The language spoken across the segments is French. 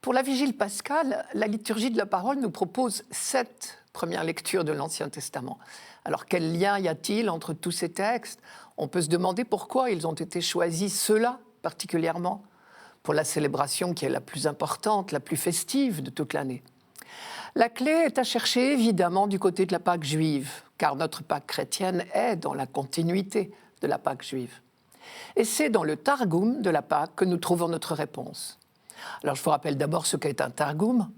Pour la Vigile pascale, la liturgie de la parole nous propose 7 premières lectures de l'Ancien Testament. Alors quel lien y a-t-il entre tous ces textes? On peut se demander pourquoi ils ont été choisis, ceux-là particulièrement, pour la célébration qui est la plus importante, la plus festive de toute l'année. La clé est à chercher évidemment du côté de la Pâque juive, car notre Pâque chrétienne est dans la continuité de la Pâque juive. Et c'est dans le Targum de la Pâque que nous trouvons notre réponse. Alors je vous rappelle d'abord ce qu'est un Targum.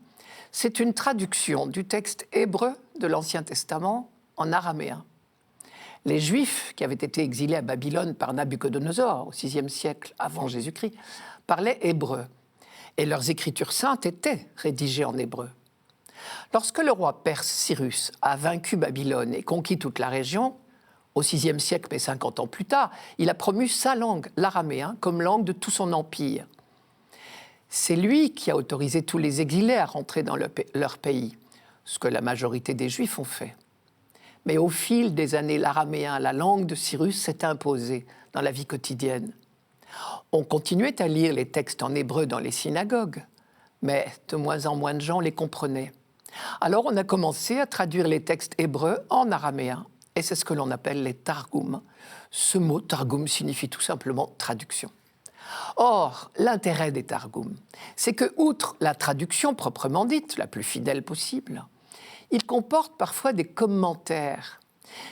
C'est une traduction du texte hébreu de l'Ancien Testament en araméen. Les Juifs, qui avaient été exilés à Babylone par Nabuchodonosor au VIe siècle avant Jésus-Christ, parlaient hébreu. Et leurs écritures saintes étaient rédigées en hébreu. Lorsque le roi perse Cyrus a vaincu Babylone et conquis toute la région, au VIe siècle, mais 50 ans plus tard, il a promu sa langue, l'araméen, comme langue de tout son empire. C'est lui qui a autorisé tous les exilés à rentrer dans leur pays, ce que la majorité des Juifs ont fait. Mais au fil des années, l'araméen, la langue de Cyrus, s'est imposée dans la vie quotidienne. On continuait à lire les textes en hébreu dans les synagogues, mais de moins en moins de gens les comprenaient. Alors on a commencé à traduire les textes hébreux en araméen, et c'est ce que l'on appelle les targums. Ce mot targum signifie tout simplement traduction. Or, l'intérêt des targums, c'est que, outre la traduction proprement dite, la plus fidèle possible, ils comportent parfois des commentaires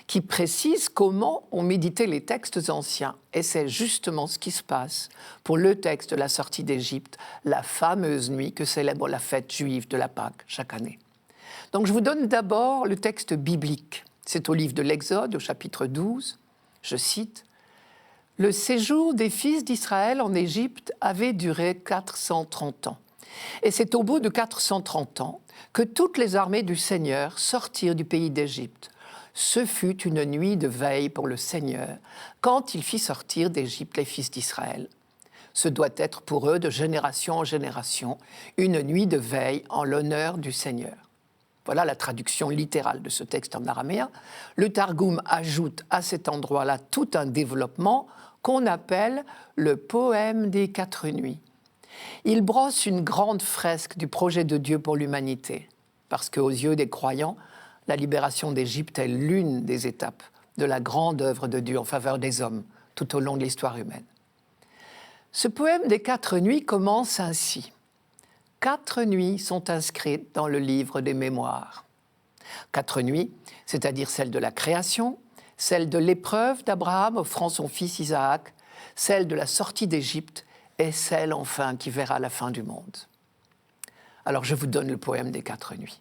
qui précisent comment ont médité les textes anciens. Et c'est justement ce qui se passe pour le texte de la sortie d'Égypte, la fameuse nuit que célèbre la fête juive de la Pâque chaque année. Donc je vous donne d'abord le texte biblique. C'est au livre de l'Exode, au chapitre 12, je cite, « Le séjour des fils d'Israël en Égypte avait duré 430 ans. Et c'est au bout de 430 ans que toutes les armées du Seigneur sortirent du pays d'Égypte. Ce fut une nuit de veille pour le Seigneur, quand il fit sortir d'Égypte les fils d'Israël. Ce doit être pour eux de génération en génération une nuit de veille en l'honneur du Seigneur. » Voilà la traduction littérale de ce texte en araméen. Le Targum ajoute à cet endroit-là tout un développement qu'on appelle le poème des 4 nuits. Il brosse une grande fresque du projet de Dieu pour l'humanité, parce qu'aux yeux des croyants, la libération d'Égypte est l'une des étapes de la grande œuvre de Dieu en faveur des hommes tout au long de l'histoire humaine. Ce poème des 4 nuits commence ainsi. 4 nuits sont inscrites dans le livre des mémoires. 4 nuits, c'est-à-dire celle de la création, celle de l'épreuve d'Abraham offrant son fils Isaac, celle de la sortie d'Égypte et celle enfin qui verra la fin du monde. Alors je vous donne le poème des 4 nuits.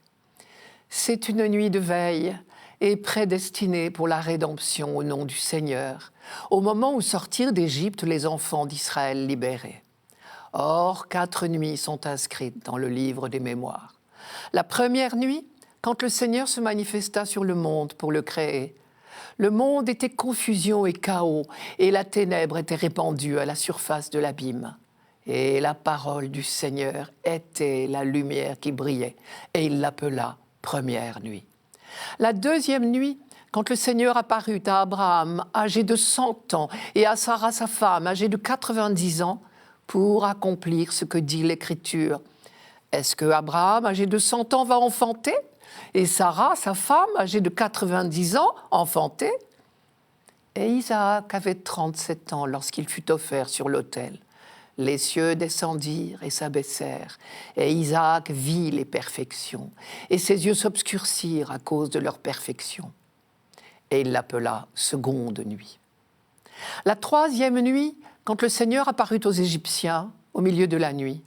C'est une nuit de veille et prédestinée pour la rédemption au nom du Seigneur, au moment où sortirent d'Égypte les enfants d'Israël libérés. Or, 4 nuits sont inscrites dans le livre des mémoires. La première nuit, quand le Seigneur se manifesta sur le monde pour le créer, le monde était confusion et chaos, et la ténèbre était répandue à la surface de l'abîme. Et la parole du Seigneur était la lumière qui brillait, et il l'appela première nuit. La deuxième nuit, quand le Seigneur apparut à Abraham, âgé de 100 ans, et à Sarah, sa femme, âgée de 90 ans, pour accomplir ce que dit l'Écriture. Est-ce que Abraham, âgé de 100 ans, va enfanter? Et Sarah, sa femme, âgée de 90 ans, enfanter? Et Isaac avait 37 ans lorsqu'il fut offert sur l'autel. Les cieux descendirent et s'abaissèrent, et Isaac vit les perfections, et ses yeux s'obscurcirent à cause de leur perfection. Et il l'appela seconde nuit. La troisième nuit, quand le Seigneur apparut aux Égyptiens au milieu de la nuit,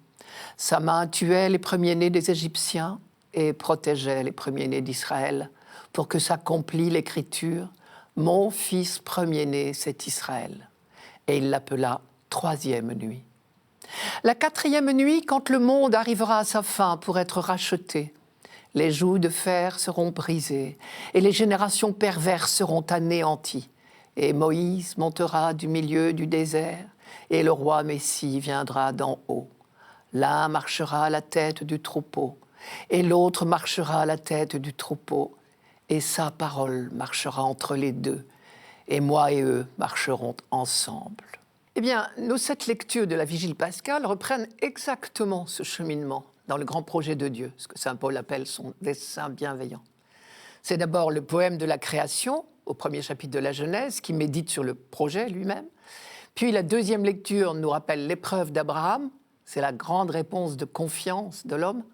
sa main tuait les premiers-nés des Égyptiens et protégeait les premiers-nés d'Israël pour que s'accomplît l'Écriture. Mon fils premier-né, c'est Israël. Et il l'appela troisième nuit. La quatrième nuit, quand le monde arrivera à sa fin pour être racheté, les jougs de fer seront brisés et les générations perverses seront anéanties. Et Moïse montera du milieu du désert, et le roi Messie viendra d'en haut. L'un marchera à la tête du troupeau, et l'autre marchera à la tête du troupeau, et sa parole marchera entre les deux, et moi et eux marcherons ensemble. Eh bien, nos 7 lectures de la Vigile pascale reprennent exactement ce cheminement dans le grand projet de Dieu, ce que saint Paul appelle son dessein bienveillant. C'est d'abord le poème de la création, au premier chapitre de la Genèse, qui médite sur le projet lui-même. Puis la deuxième lecture nous rappelle l'épreuve d'Abraham, c'est la grande réponse de confiance de l'homme.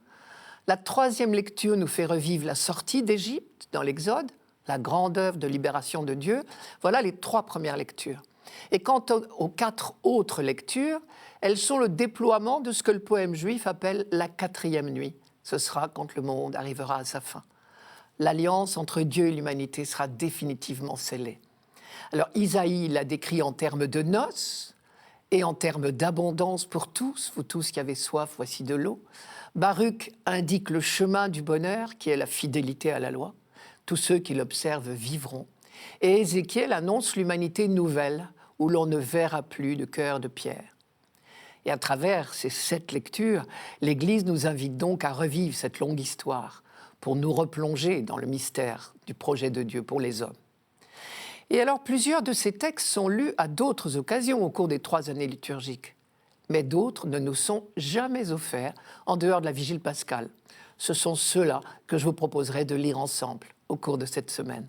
La troisième lecture nous fait revivre la sortie d'Égypte dans l'Exode, la grande œuvre de libération de Dieu. Voilà les 3 premières lectures. Et quant aux 4 autres lectures, elles sont le déploiement de ce que le poème juif appelle la 4e nuit. Ce sera quand le monde arrivera à sa fin. L'alliance entre Dieu et l'humanité sera définitivement scellée. Alors Isaïe l'a décrit en termes de noces et en termes d'abondance pour tous, vous tous qui avez soif, voici de l'eau. Baruch indique le chemin du bonheur qui est la fidélité à la loi. Tous ceux qui l'observent vivront. Et Ézéchiel annonce l'humanité nouvelle où l'on ne verra plus de cœur de pierre. Et à travers ces 7 lectures, l'Église nous invite donc à revivre cette longue histoire pour nous replonger dans le mystère du projet de Dieu pour les hommes. Et alors, plusieurs de ces textes sont lus à d'autres occasions au cours des 3 années liturgiques. Mais d'autres ne nous sont jamais offerts en dehors de la vigile pascale. Ce sont ceux-là que je vous proposerai de lire ensemble au cours de cette semaine.